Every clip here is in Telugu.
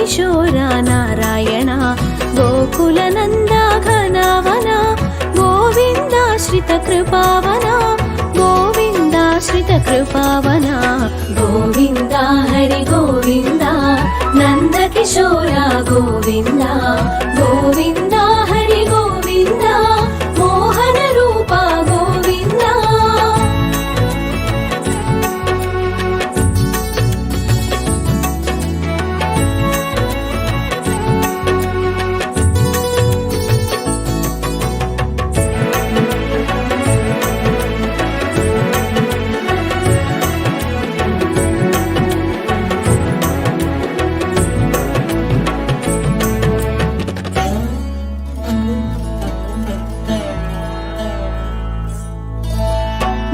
నందకిశోర నారాయణ గోకులనంద ఘనవన గోవిందాశ్రిత కృపావన గోవిందాశ్రిత కృపావన గోవింద హరి గోవింద నందకిశోర గోవింద గోవింద హరి గోవింద మోహన రూప గోవింద.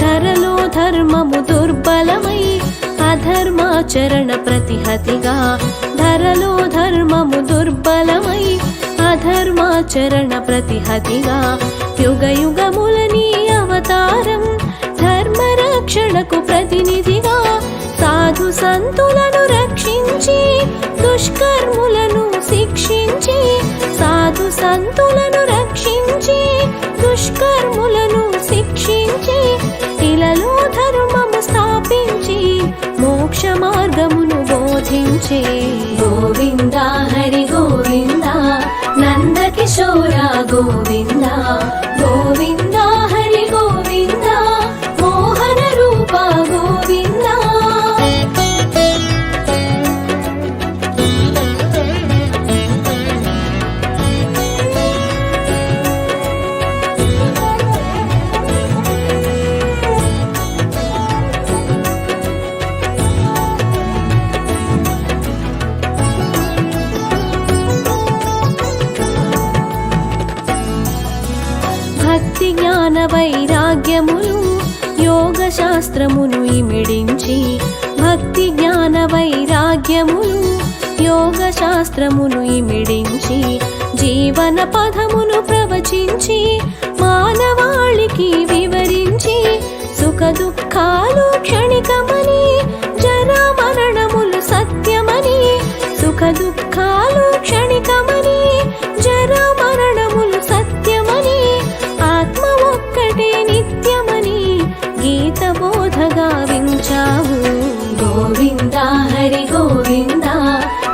ధరలో ధర్మము దుర్బలమై అధర్మాచరణ ప్రతిహతిగా ధరలో ధర్మము దుర్బలమై అధర్మాచరణ ప్రతిహతిగా యుగ యుగముల నీ అవతారం ధర్మరక్షణకు ప్రతినిధిగా సాధు సంతులను రక్షించి దుష్కర్ములను శిక్షించి సాధు సంతులను రక్షించి దుష్కర్ములను శిక్షించి ఇలలో ధర్మము స్థాపించి మోక్ష మార్గమును బోధించే గోవింద హరి గోవింద నందకిశోర గోవింద గోవింద హరి గోవింద మోహన రూప గోవింద. భక్తి జ్ఞాన వైరాగ్యములు యోగ శాస్త్రమును ఇమిడించి భక్తి జ్ఞాన వైరాగ్యములు యోగ శాస్త్రమును ఇమిడించి జీవన పదమును ప్రవచించి మానవాళికి వివరించి సుఖ దుఃఖాలు క్షణికమని జరా మరణములు సత్యమని సుఖ దుఃఖాలు క్షణికమని జరా మరణములు సత్యమని ఆత్మ ఒక్కటే నిత్యమని గీత బోధ గావించావు గోవింద హరి గోవింద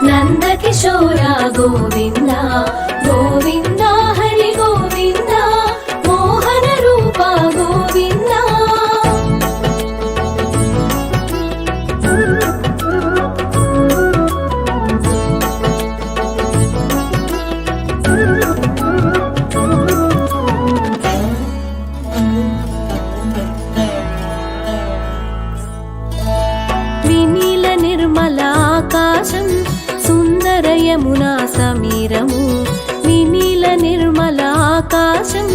నందకిశోర గోవింద గోవింద హరి గోవింద మోహన రూప గోవింద. వినీల నిర్మల ఆకాశం సుందర యమునా సమీరము వినీల నిర్మల ఆకాశం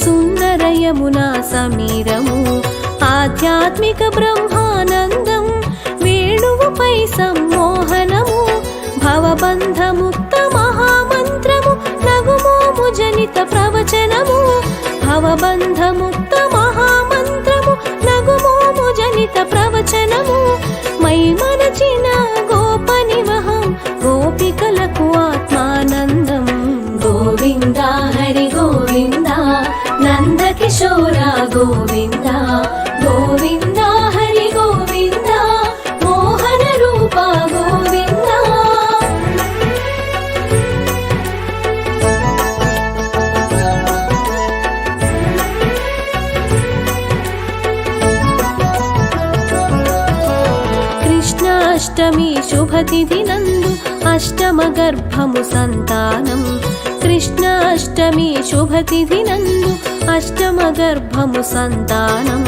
సుందర యమునా సమీరము ఆధ్యాత్మిక బ్రహ్మానందం వేణువుపై సమ్మోహనము భవబంధముక్త మహామంత్రము నగుమోము జనిత ప్రవచనము భవబంధముక్త మహామంత్రము నగుమోము జనిత ప్రవచనము మై మనచిన గోపనివహం గోపికలకు ఆత్మానందం గోవింద హరి గోవింద నందకిశోర గోవింద గోవింద హరి గోవింద మోహన రూప గోవింద. కృష్ణాష్టమి శుభతిథి నందు అష్టమ గర్భము సంతానం కృష్ణాష్టమి శుభతిథి నందు అష్టమ గర్భము సంతానం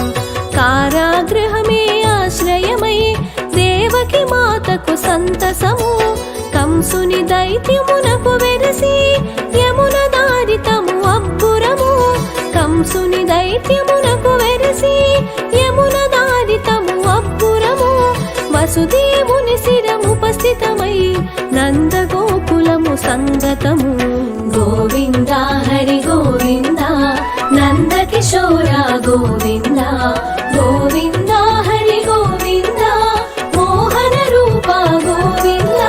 కారాగృహమే ఆశ్రయమై దేవకి మాతకు సంతసము కంసుని దైత్యమునకు వెరసి యమున దారితము అబ్బురము కంసుని దైత్యమునకు వెరసి యమున దారితము అబ్బురము వసుదేవుని శిరముపస్థితమై నందగోకులము సంగతము గోవింద హరి గోవింద నందకిశోర గోవింద గోవింద హరి గోవింద మోహన రూప గోవింద.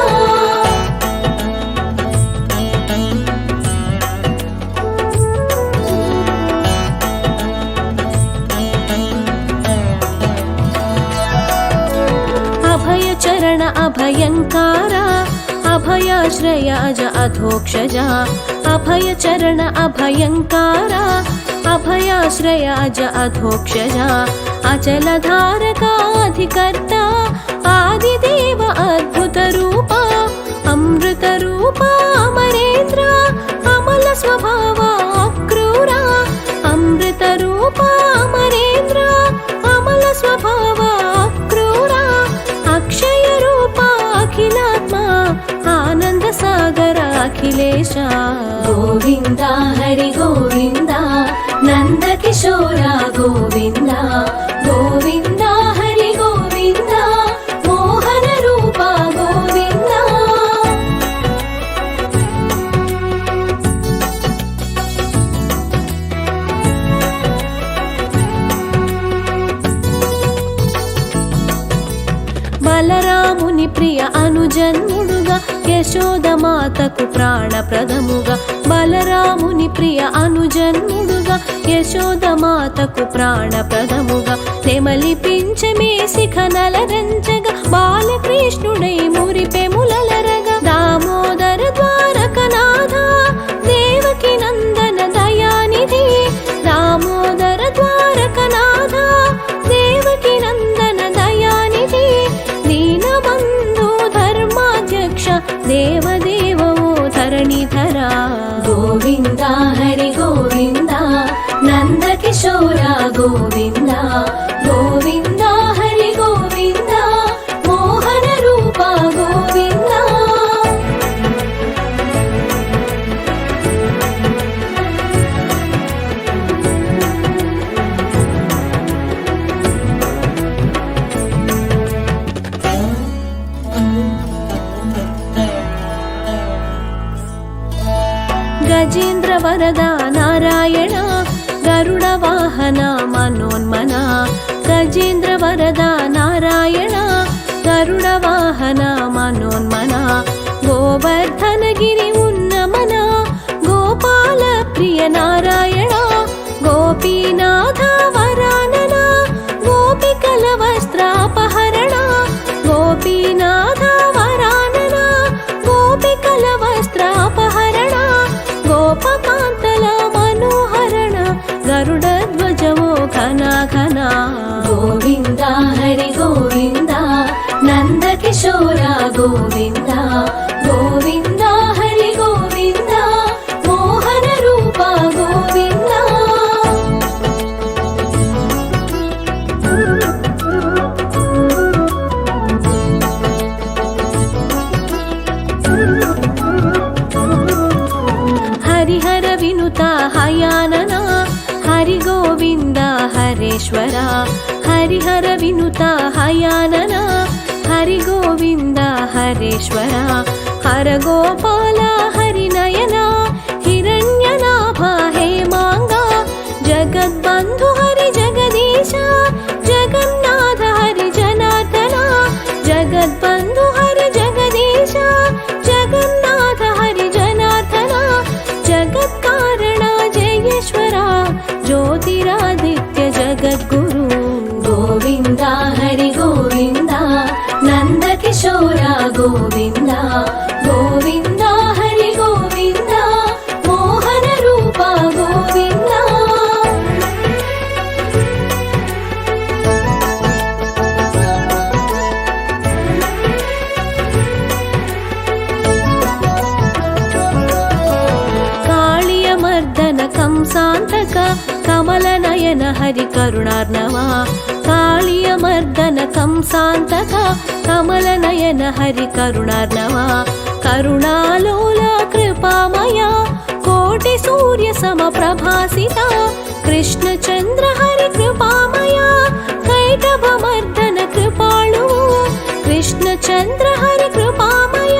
अभयङ्कार अभयाश्रय अज अधोक्षज अभयचरण अभयङ्कार अभयाश्रय अज अधोक्षज अचलधारकाधिकर्ता आदिदेव अद्भुतरूप अमृतरूप अमरेन्द्र अमल स्वभाव अक्रूर अमृतरूप अमरेन्द्र अमल स्वभाव अक्रूर अक्षयरूप अखिलात्मा आनंद सागर अखिलेश गोविंद हरि गोविंद नंद किशोर गोविंद गोविंद हरि गोविंद मोहन रूप गोविंद బలరాముని ప్రియ అనుజన్ముడుగా యశోదమాతకు ప్రాణప్రదముగా బలరాముని ప్రియ అనుజన్ముడుగా యశోదమాతకు ప్రాణప్రదముగా నెమలిపించమే శిఖనలరంచగా బాలకృష్ణుడై మురిపెములలరగా దామోదర ద్వారకనాథ దేవకి నందన దయానిధి దామోదర ద్వారకనాథ దేవకి నందన దయానిధి దీనబంధు ధర్మాధ్యక్ష దేవదేవో ధరణిధర గోవింద హరి గోవింద నంద కిశోర గోవింద గోవింద హరి గోవింద మోహన రూప గోవింద గజేంద్ర వరద నారాయణ గరుడ వాహన మనోన్మన గజేంద్ర వరద నారాయణ గరుడ వాహన మనోన్మన గోవర్ధనగిరి ఉన్నమన గోపాల ప్రియ నారాయణ గోపీనాథ వరానన గోపికల వస్త్రాపహరణ గోపీనాథ వరానన గోపికల వస్త్రాపహరణ గోపకాంతల మనోహరణ గరుడ ధ్వజవో ఘన ఘన గోవింద హరి గోవింద నంద కిశోర గోవింద గోవింద హరి గోవింద మోహన రూప గోవింద హరిహర వినుత హయానన హరి గోవింద హరేశ్వర హరిహర వినుత హయానన హరి గోవింద హరేశ్వర హర గోపాల హరినయన హిరణ్యనాభ హేమాంగ జగద్బంధు హరి జగదీశ జగన్నాథ హరి జనార్దన జగద్బంధు హరి జగదీశ జగన్నాథ హరి జనార్దన జగత్కారణ జయేశ్వర జ్యోతిరాదిత్య జగద్గురు గోవింద హరి గోవింద నంద కిశోర గోవింద గోవింద హరి గోవింద మోహన రూప గోవింద కాళియమర్దన కంసాంతక కమలనయన హరి కరుణార్ణవ కాళియమర్దన కంసాంతక కమలనయన హరి కరుణార్ణవ కరుణాలోల కృపామయ కోటి సూర్య సమప్రభాసిత కృష్ణచంద్ర హరి కృపామయ కైటభమర్దన కృపాళు కృష్ణచంద్ర హరి కృపామయ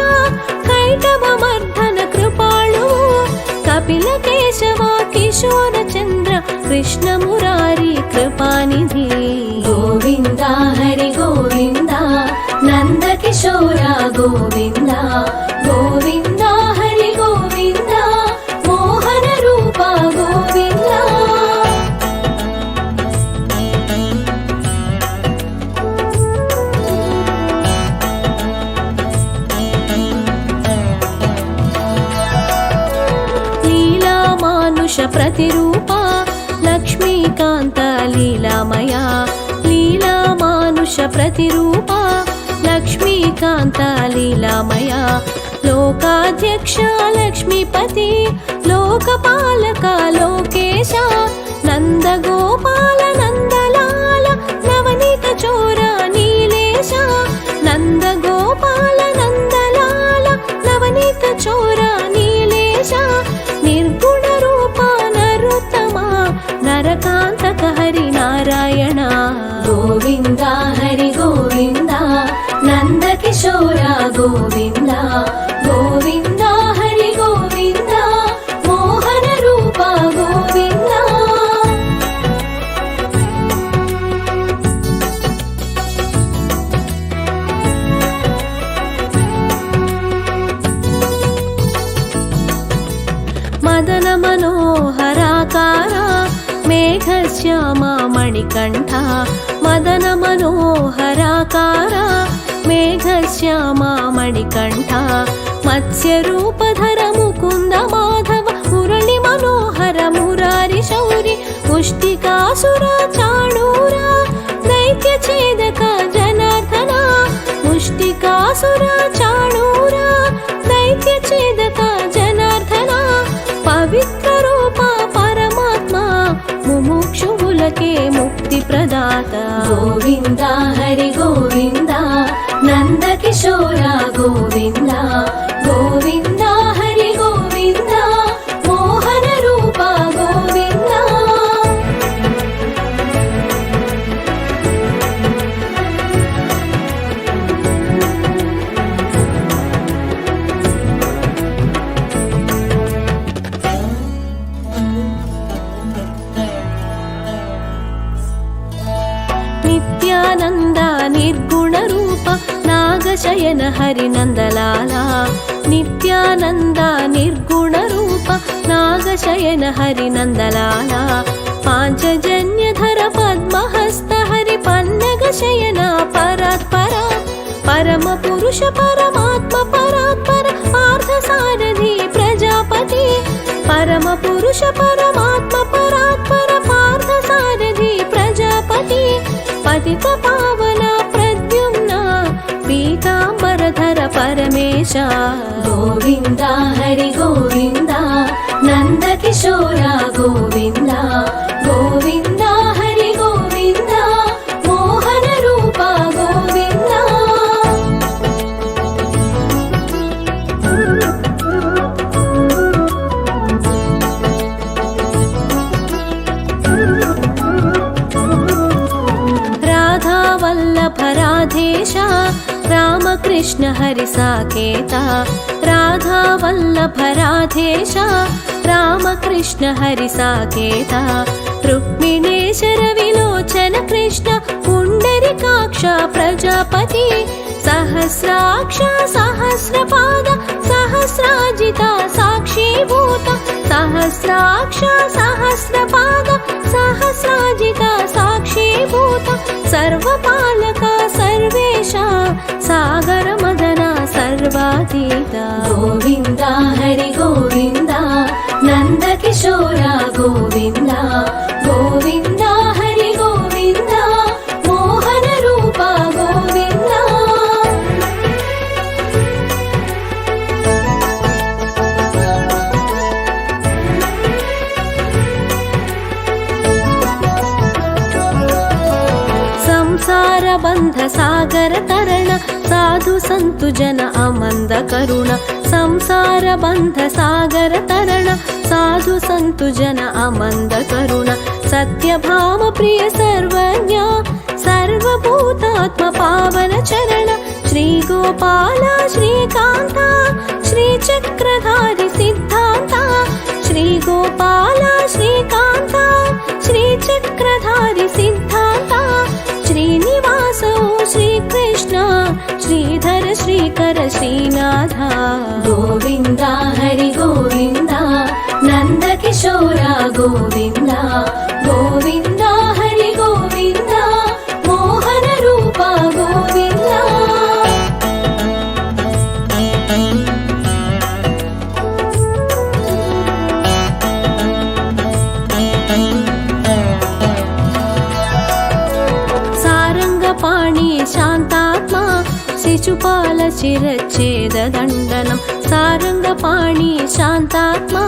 కైటభమర్దన కృపాళు కపిల కేశవ కిశోర చంద్ర కృష్ణ మురారి కృపానిధి గోవింద హరి గోవింద నంద కిశోర గోవింద గోవింద హరి గోవింద మోహన రూప గోవింద ಮಾನುಷ ಪ್ರತಿರೂಪ ಲಕ್ಷ್ಮೀಕಾಂತ ಲೀಲಾಮಯ ಲೀಲಾ ಮಾನುಷ ಪ್ರತಿರೂಪ ಲಕ್ಷ್ಮೀಕಾಂತ ಲೀಲಾಮಯ ಲೋಕಾಧ್ಯಕ್ಷ ಲಕ್ಷ್ಮೀಪತಿ ಲೋಕಪಾಲಕ ಲೋಕೇಶ ನಂದಗೋಪಾಲ ನಂದಲಾಲ ನವನೀತ ಚೋರ ನೀಲೇಶ ನಂದಗೋಪಾಲ ನಂದಲಾಲ ನವನೀತ ಚೋರ ನೀಲೇಶ ನಿರ್ಗುಣ ರೂಪ ನರೋತ್ತಮ ನರಕಾಂತಕ ಹರಿ ನಾರಾಯಣ ಗೋವಿಂದ ಹರಿ ಗೋವಿಂದ ನಂದ ಕಿಶೋರ ಗೋವಿಂದ ಗೋವಿಂದ ಹರಿ ಗೋವಿಂದ ಮೋಹನ ರೂಪ ಗೋವಿಂದ. ಮದನ ಮನೋಹರಾಕಾರ ಮೇಘಶ್ಯಾಮ ಮಣಿಕಂಠ ಮದನ ಮನೋಹರಾಕಾರ ಮೇಘಶ್ಯಾಮ ಮಣಿಕಂಠ ಮತ್ಸ್ಯರೂಪಧರ ಮುಕುಂದ ಮಾಧವ ಮುರಳಿ ಮನೋಹರ ಮುರಾರಿ ಶೌರಿ ಮುಷ್ಟಿಕಾಸುರ ಚಾಣೂರ ದೈತ್ಯ ಛೇದಕ ಜನಾರ್ದನ ಮುಷ್ಟಿಕಾಸುರ ಚಾಣೂರ ದೈತ್ಯ ಛೇದಕ ಜನಾರ್ದನ ಪವಿತ್ರ ರೂಪ ಪರಮಾತ್ಮ ಮುಮುಕ್ಷುಗುಲಕ್ಕೆ ಮುಕ್ತಿ ಪ್ರದಾತ ಗೋವಿಂದ ಹರಿ ಗೋವಿಂದ ನಂದ ಕಿಶೋರ ಗೋವಿಂದ ಗೋವಿಂದ ಹರಿ ಗೋವಿಂದ ಮೋಹನ ರೂಪ ಗೋವಿಂದ. ನಿತ್ಯಾನಂದ ನಿರ್ಗುಣ ರೂಪ ನಾಗಶಯನ ಹರಿ ನಂದಲಾಲ ನಿತ್ಯಾನಂದ ನಿರ್ಗುಣ ರೂಪ ನಾಗಶಯನ ಹರಿ ನಂದಲಾಲ ಪಾಂಚಜನ್ಯಧರ ಪದ್ಮಹಸ್ತ ಹರಿ ಪನ್ನಗ ಶಯನ ಪರಾತ್ಪರ ಪರಮ ಪುರುಷ ಪರಮಾತ್ಮ ಪರಾತ್ಪರ ಪಾರ್ಥ ಸಾರಥಿ ಪ್ರಜಾಪತಿ ಪರಮ ಪುರುಷ ಪರಮಾತ್ಮ ಪರಾತ್ಪರ ಪಾರ್ಥ ಸಾರಥಿ ಪ್ರಜಾಪತಿ ಪತಿತ ಪಾವನ ಪ್ರದ್ಯುಮ್ನ ಪೀತಾಂಬರಧರ ಪರಮೇಶ ಗೋವಿಂದ ಹರಿ ಗೋವಿಂದ ನಂದ ಕಿಶೋರ ಗೋವಿಂದ ಗೋವಿಂದ ಹರಿ ಗೋವಿಂದ ಮೋಹನ ರೂಪ ಗೋವಿಂದ. ವಲ್ಲಭ ರಾಧೇಶ ರಾಮಕೃಷ್ಣ ಹರಿ ಸಾಕೇತ ರಾಧಾ ವಲ್ಲಭ ರಾಧೇಶ ರಾಮಕೃಷ್ಣ ಹರಿ ಸಾಕೇತ ರುಕ್ಮಿಣೇಶರ ವಿಲೋಚನ ಕೃಷ್ಣ ಪುಂಡರಿಕಾಕ್ಷ ಪ್ರಜಾಪತಿ ಸಹಸ್ರಾಕ್ಷ ಸಹಸ್ರಪಾದ ಸಹಸ್ರಾಜಿತ ಸಾಕ್ಷೀಭೂತ ಸಹಸ್ರಾಕ್ಷ ಸಹಸ್ರಪಾದ ಸಹಸ್ರಾಜಿತ ಸಾಕ್ಷೀಭೂತ ಸರ್ವಪಾಲಕ ಸರ್ವೇಶ ಸಾಗರ ಮದನ ಸರ್ವಾತೀತ ಗೋವಿಂದ ಹರಿ ಗೋವಿಂದ ನಂದ ಕಿಶೋರ ಗೋವಿಂದ ಗೋವಿಂದ ಹರಿ ಗೋವಿಂದ ಮೋಹನ ರೂಪ ಗೋವಿಂದ. ಸಂಸಾರ ಬಂಧ ಸಾಗರ ತರಣ ಸಾಧು ಸಂತು ಜನ ಅಮಂದ ಕರುಣ ಸಂಸಾರ ಬಂಧ ಸಾಗರ ತರಣ ಸಾಧು ಸಂತು ಜನ ಅಮಂದ ಕರುಣ ಸತ್ಯಭಾಮ ಪ್ರಿಯ ಸರ್ವಜ್ಞ ಸರ್ವಭೂತಾತ್ಮ ಪಾವನ ಚರಣ ಶ್ರೀ ಗೋಪಾಲ ಶ್ರೀಕಾಂತ ಶ್ರೀ ಚಕ್ರಧಾರಿ ಸಿದ್ಧಾಂತ ಶ್ರೀ ಗೋಪಾಲ ಶ್ರೀಕಾಂತ ಶ್ರೀ ಚಕ್ರಧಾರಿ ಸಿದ್ಧಾಂತ ಶ್ರೀನಿವಾಸೋ ಶ್ರೀಕೃಷ್ಣ ಶ್ರೀಧರ ಶ್ರೀಕರ ಶ್ರೀನಾಥ ಗೋವಿಂದ ಹರಿ ಗೋವಿಂದ ನಂದ ಕಿಶೋರ ಗೋವಿಂದ ಗೋವಿಂದ ಹರಿ ಗೋವಿಂದ ಮೋಹನ ರೂಪ ಗೋವಿಂದ. शिशुपाल शिरच्छेददण्डनं सारङ्गपाणि शान्तात्मा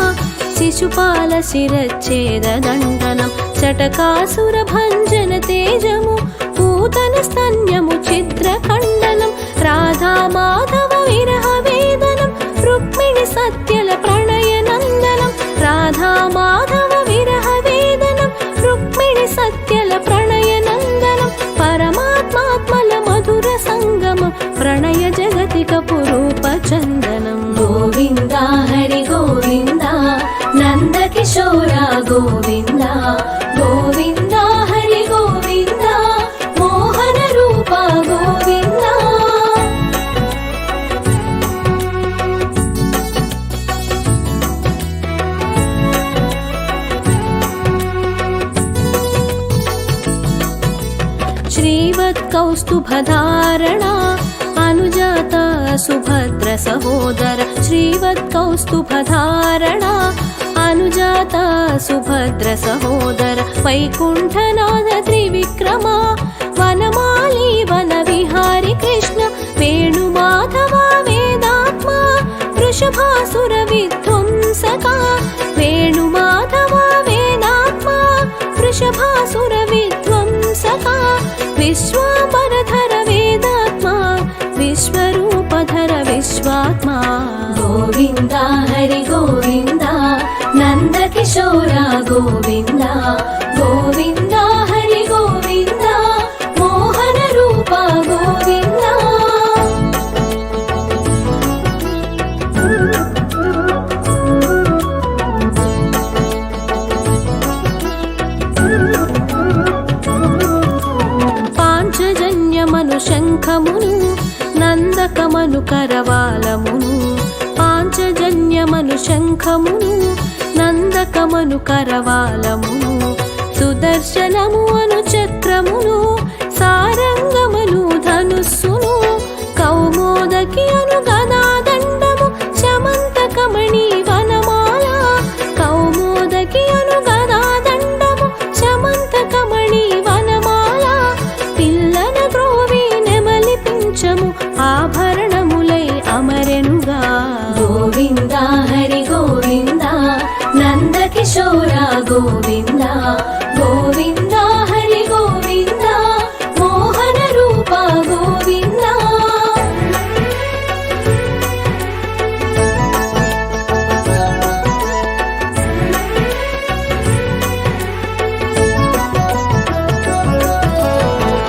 शिशुपाल शिरच्छेददण्डनं चटकासुरभञ्जन तेजमु पूतनस्तन्यमु चित्रखण्डनं राधा माधव विरह वेदनं रुक्मिणि सत्यल प्रणयनन्दनं राधा माधव विरह वेदनं रुक्मिणि सत्यल प्रणयनन्दनं परमात्मात्मल मधुर संगम प्रणय जगतिक पुरूपचन्दनं गोविन्द हरि गोविन्द नन्दकिशोरा गोविन्द गोविन्द हरि गोविन्द मोहन रूपा गोविन्द श्रीवत्कौस्तुभधारणा अनुजाता सुभद्र सहोदर श्रीवत्कौस्तुभधारणा अनुजाता सुभद्र सहोदर वैकुण्ठनाथ त्रिविक्रमा वनमाली वनविहारी कृष्ण वेणुमाधवा वेदात्मा वृषभासुर विध्वंसका वेणुमाधवा वेदात्मा वृषभासुर विध्वंसका विश्वाम्बरधर वेदात्मा विश्वरूपधर विश्वात्मा गोविन्द हरि गोविन्द नन्दकिशोरा गोविन्द गोविन्द हरि गोविन्द मोहन रूपा गोविन्द శంఖమును నందకమను కరవాలమును పాంచజన్యమను శంఖమును నందకమను కరవాలమును సుదర్శనము అను చక్రమును సారంగమును ధనుస్సును కౌమోదకి అను గదాదండము శమంతకమణి వనమాల కౌమోదకి అను గదాదండము శమంతకమణి వనమాల పిల్లన గ్రోవి నెమలి పింఛము ఆభరణములై అమరెనుగా గోవింద హరి గోవింద నందకిశోర గోవింద గోవింద హరి గోవింద మోహన రూప గోవింద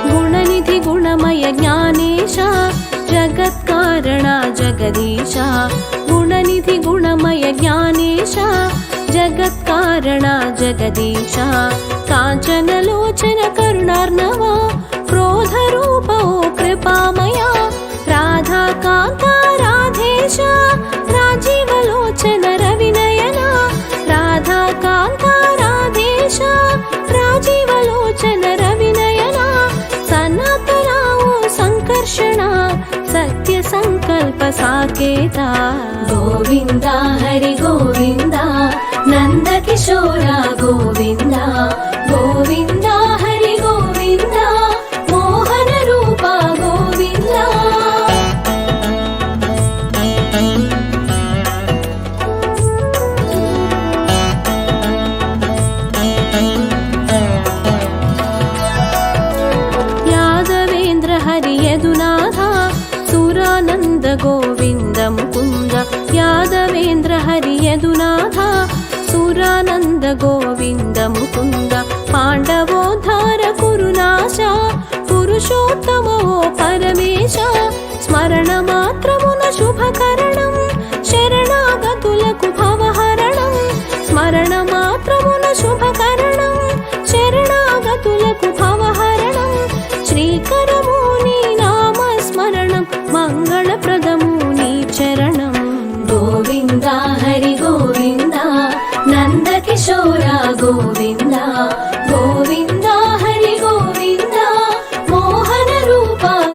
గుణనిధి గుణమయ జ్ఞానేశ జగత్కారణ జగదీశ గుణనిధి గుణమయ జ్ఞానేశ జగత్కారణ జగదీశ కాంచనలోచన కరుణార్ణవ క్రోధరూప ఓ కృపామయ రాధాకాంత రాధేశ రాజీవలోచన రవినయన రాధాకాంత రాధేశ రాజీవలోచన రవినయన సనాతనావు సంకర్షణ సత్య సంకల్ప సాకేత గోవింద హరి గోవింద నందకిశోర గోవింద గోవింద హరి గోవింద మోహన రూప గోవింద యాదవేంద్ర హరి యదునాథ సురానంద గోవింద ముకుంద యాదవేంద్ర హరి యదునాథ సురానంద గోవింద ముకుంద పాండవోద్ధార కురునాశ పురుషోత్తమో పరమేశ స్మరణ మాత్రమున శుభకరణం శరణాగతులకు భవహరణం స్మరణ మాత్రమున శుభకరణం శరణాగతులకు భవహరణం శ్రీకరము నీ నామస్మరణం మంగళప్రదము నీ చరణం గోవింద హరి